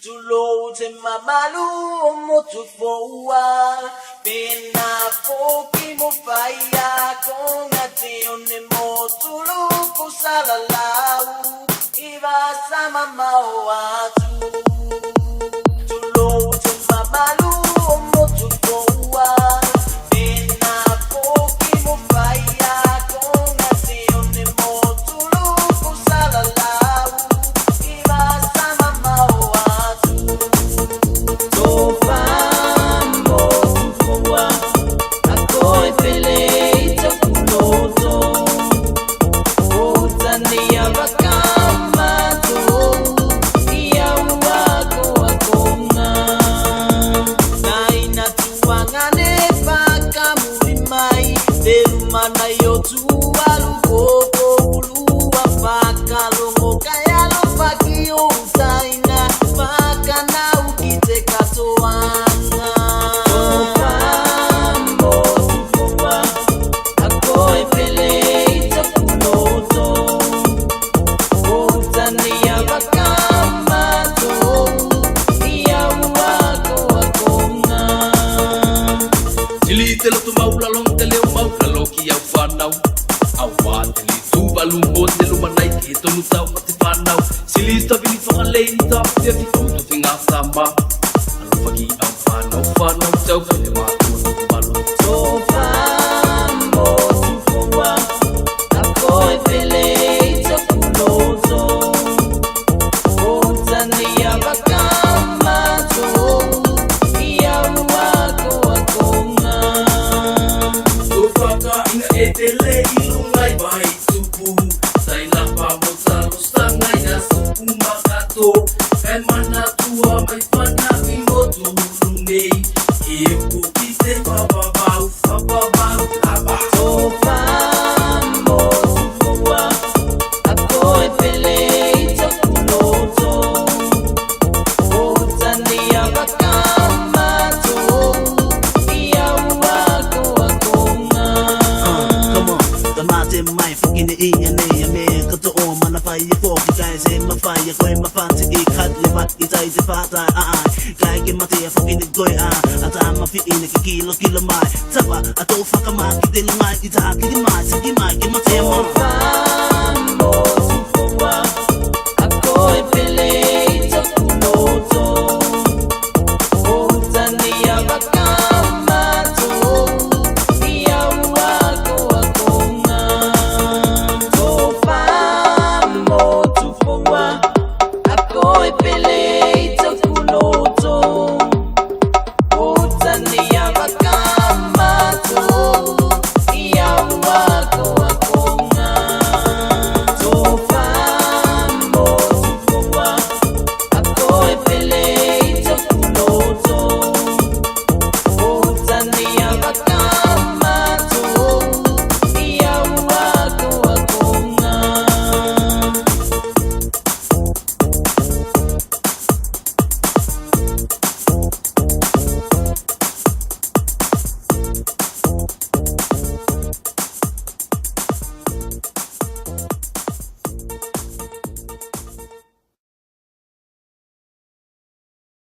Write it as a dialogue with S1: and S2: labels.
S1: Tulote mamalu motufoa pena foki mo faya con atione motulu kusalalau iba sama mau atu tulote mamalu motufoa pena foki mo faya con atione motulu kusalalau iba sama mau mana yo tu alu popo ulu afaka longo kaya lo fakio usaina faka na ukite katoanga mambo tuwa akoi pele itakuloto utania bakama to ia wako wakona
S2: silite lo tu maula long tele Loki au whanau au wāteli tūwa lumbo te luma nei ki tonu tau ma te whanau silista vini whakalei ta pia ki koutu te ngā sama alofa ki au whanau tau pele mātua tu walo
S1: Tō whambo tuwha a koe pele ta kuloto o tania wakama tō ia wako a konga
S2: Etele ilungai mai tupu Sai lapa mo salo sangai na supu makato Kai mana tua mai pana imo tulunei Iku kise bababau laba
S1: Tō whambo tuwha a koe pele ta kuloto o tania wakama tō ia wako a konga
S3: Mate mai fucking the ENA man cut on man fire for guys in my fire going my fancy cut le bat itai te fata kai ke mate fucking the goy ata ma fi in ke kilo mai tapa ato faka ma ki de mai ita ki mai ke mate ma